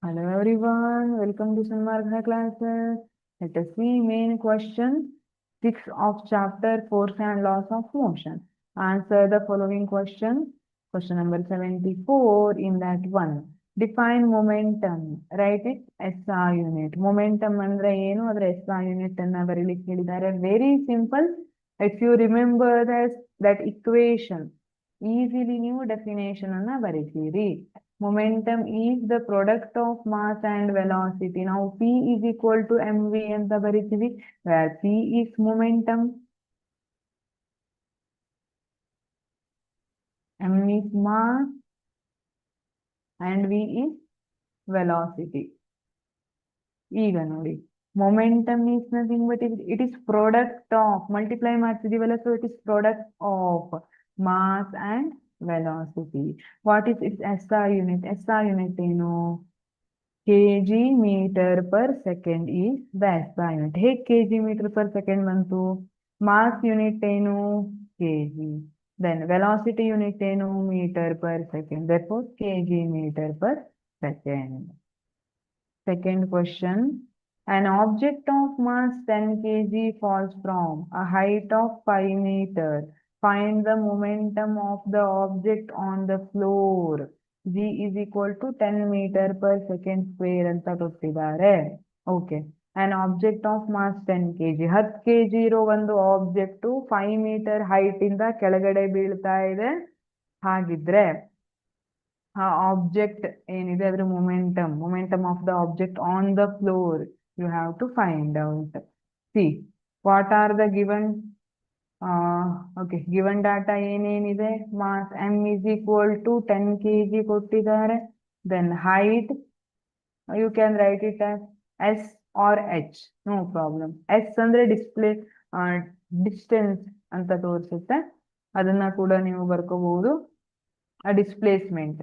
Hello everyone, welcome to Sanmargana classes. Let us see main question 6 of chapter Force and Laws of Motion. Answer the following question. Question number 74 in that one. Define momentum. Write it SI unit. Momentum andre ಏನು ಅದರ SI unit ಅನ್ನ ಬರೀಲಿಕ್ಕೆ ಹೇಳಿದ್ದಾರೆ. Very simple. If you remember that equation, easily ನೀವು definition ಅನ್ನ ಬರೀತೀರಿ. Momentum is the product of mass and velocity. Now P is equal to mv ಅಂತ ಬರಿತೀವಿ, where P is momentum, m is mass and v is velocity. ಈಗ ನೋಡಿ, momentum is nothing but it is product of, multiply ಮಾಡ್ತಿದೀವಲ್ಲ, so it is product of mass and velocity. What is its SI unit? SI unit ಏನು? kg meter per second is the SI unit. ಹೇಗೆ kg meter per second ಬಂತು? mass unit ಏನು? kg. Then velocity unit ಏನು? meter per second. Therefore kg meter per second. Second question. An object of mass 10 kg falls from a height of 5 meters. Find the momentum of the object on the floor. G is equal to 10 meter per second square ಅಂತ ಕೊಟ್ಟಿದ್ದಾರೆ. Okay, an object of mass 10 kg, 10 kg ಇರೋ ಒಂದು object 5 metre height ಇಂದ ಕೆಳಗಡೆ ಬೀಳ್ತಾ ಇದೆ. ಹಾಗಿದ್ರೆ ಆ ಆಬ್ಜೆಕ್ಟ್ ಏನಿದೆ ಅದರ momentum of the object on the floor you have to find out. See, what are the given given data ಏನೇನಿದೆ? mass m is equal to 10 kg ಕೊಟ್ಟಿದ್ದಾರೆ. Then height, you can write it as s or h, no problem. s ಅಂದ್ರೆ distance ಅಂತ ತೋರಿಸುತ್ತೆ, ಅದನ್ನ ಕೂಡ ನೀವು ಬರ್ಕೋಬಹುದು. Displacement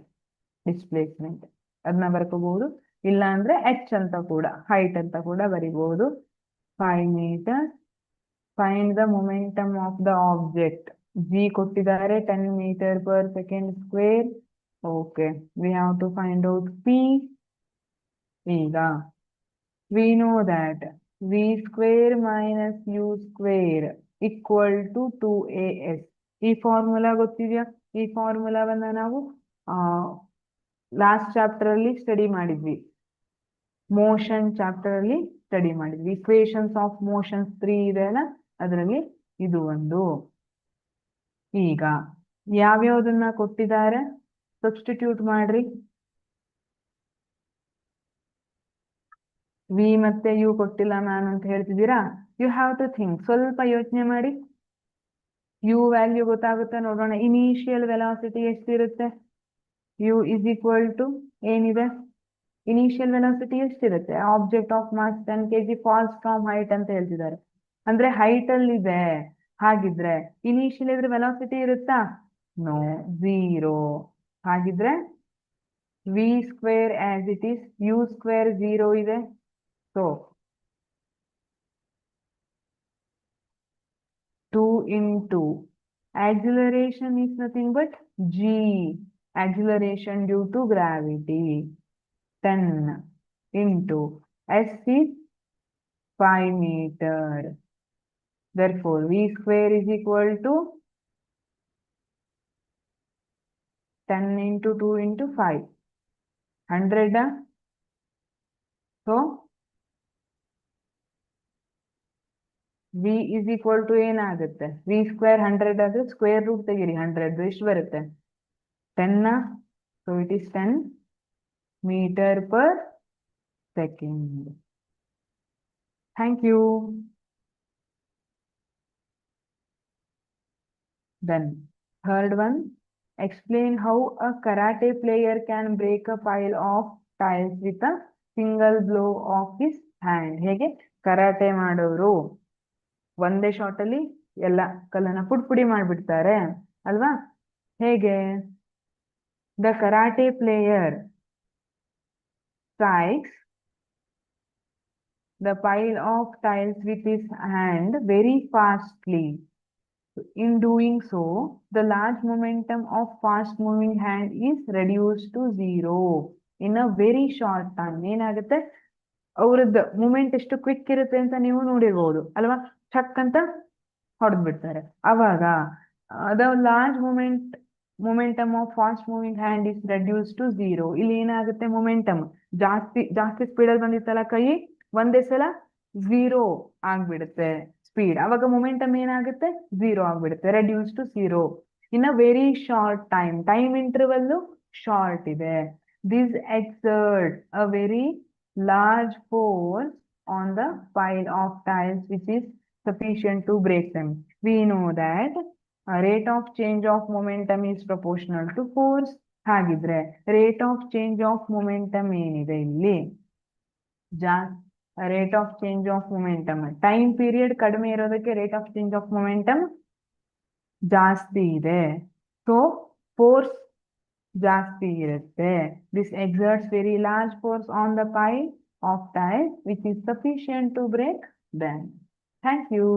ಅದನ್ನ ಬರ್ಕೋಬಹುದು. ಇಲ್ಲ ಅಂದ್ರೆ h ಅಂತ ಕೂಡ, ಹೈಟ್ ಅಂತ ಕೂಡ ಬರಿಬಹುದು. 5 meters. Find the momentum of the object. G ಕೊಟ್ಟಿದ್ದಾರೆ 10 meter per second square. Okay, we have to find out P. ಈಗ we know that v square minus u square equal to 2as. ಈ formula ಗೊತ್ತಿದೆಯಾ? ಈ ಫಾರ್ಮುಲಾವನ್ನ ನಾವು last chapter ಅಲ್ಲಿ study ಮಾಡಿದ್ವಿ, motion chapter ಅಲ್ಲಿ study ಮಾಡಿದ್ವಿ. ಇಕ್ವೇಶನ್ಸ್ ಆಫ್ ಮೋಷನ್ಸ್ 3 ಇದೆ ಅಲ್ಲ, ಅದರಲ್ಲಿ ಇದು ಒಂದು. ಈಗ ಯಾವ್ಯಾವ್ದನ್ನ ಕೊಟ್ಟಿದ್ದಾರೆ ಸಬ್ಸ್ಟಿಟ್ಯೂಟ್ ಮಾಡ್ರಿ. ವಿ ಮತ್ತೆ ಯು ಕೊಟ್ಟಿಲ್ಲ ಮ್ಯಾಮ್ ಅಂತ ಹೇಳ್ತಿದ್ದೀರಾ? ಯು ಹ್ಯಾವ್ ಟು ಥಿಂಕ್, ಸ್ವಲ್ಪ ಯೋಚನೆ ಮಾಡಿ. ಯು ವ್ಯಾಲ್ಯೂ ಗೊತ್ತಾಗುತ್ತೆ ನೋಡೋಣ. ಇನಿಷಿಯಲ್ ವೆಲಾಸಿಟಿ ಎಷ್ಟಿರುತ್ತೆ? ಯು ಇಸ್ ಈಕ್ವಲ್ ಟು ಏನಿದೆ? ಇನಿಷಿಯಲ್ ವೆಲಾಸಿಟಿ ಎಷ್ಟಿರುತ್ತೆ? Object of mass 10 kg falls from height ಅಂತ ಹೇಳ್ತಿದ್ದಾರೆ, ಅಂದ್ರೆ ಹೈಟ್ ಅಲ್ಲಿ ಇದೆ. ಹಾಗಿದ್ರೆ ಇನಿಷಿಯಲ್ ಇದ್ರೆ ವೆಲಾಸಿಟಿ ಇರುತ್ತಾ? ನೋ, 0. ಹಾಗಿದ್ರೆ V square as it is, U square 0 ಇದೆ. So 2 into acceleration is nothing but g, acceleration due to gravity. 10 into s is 5 meter. Therefore v square is equal to 10 into 2 into 5, 100. So v is equal to ಏನಾಗುತ್ತೆ? v square 100 ಆದ್ರೆ square root ತೆಗಿರಿ, 100 ಎಷ್ಟು ಬರುತ್ತೆ? 10. So it is 10 meter per second. Thank you. Then third one, explain how a karate player can break a pile of tiles with a single blow of his hand. ಹೇಗೆ karate ಮಾಡೋರು ಒಂದೇ shot ಅಲ್ಲಿ ಎಲ್ಲ ಕಲ್ಲನ್ನ ಪುಡಿ ಮಾಡ್ಬಿಡ್ತಾರೆ ಅಲ್ವಾ? ಹೇಗೆ? The karate player strikes the pile of tiles with his hand very fastly. In doing so, the large momentum of fast moving hand is reduced to 0. In a very short time. ಏನಾಗುತ್ತೆ, ಅವ್ರದ್ದು moment ಎಷ್ಟು quick ಇರುತ್ತೆ ಅಂತ ನೀವು ನೋಡಿರ್ಬೋದು ಅಲ್ವಾ, check ಅಂತ ಹೊಡೆದ್ ಬಿಡ್ತಾರೆ. ಅವಾಗ the large momentum of fast moving hand is reduce to zero. ಇಲ್ಲಿ ಏನಾಗುತ್ತೆ, ಮೊಮೆಂಟಮ್ ಜಾಸ್ತಿ ಸ್ಪೀಡಲ್ಲಿ ಬಂದಿತ್ತಲ್ಲ ಕೈ, ಒಂದೇ ಸಲ ಝೀರೋ ಆಗ್ಬಿಡುತ್ತೆ ಸ್ಪೀಡ್. ಅವಾಗ ಮೊಮೆಂಟಮ್ ಏನಾಗುತ್ತೆ, ಝೀರೋ ಆಗ್ಬಿಡುತ್ತೆ, reduce to zero in a very short time interval short ಇದೆ. This exert a very large force on the pile of tiles which is sufficient to break them. We know that rate of change of momentum is proportional to force. ಹಾಗಿದ್ರೆ rate of change of momentum ಏನಿದೆ ಇಲ್ಲಿ, rate of change of momentum, time period ಕಡಿಮೆ ಇರೋದಕ್ಕೆ rate of change of momentum ಜಾಸ್ತಿ ಇದೆ. So force ಜಾಸ್ತಿ ಇರುತ್ತೆ. This exerts very large force on the pile of tiles which is sufficient to break them. Thank you.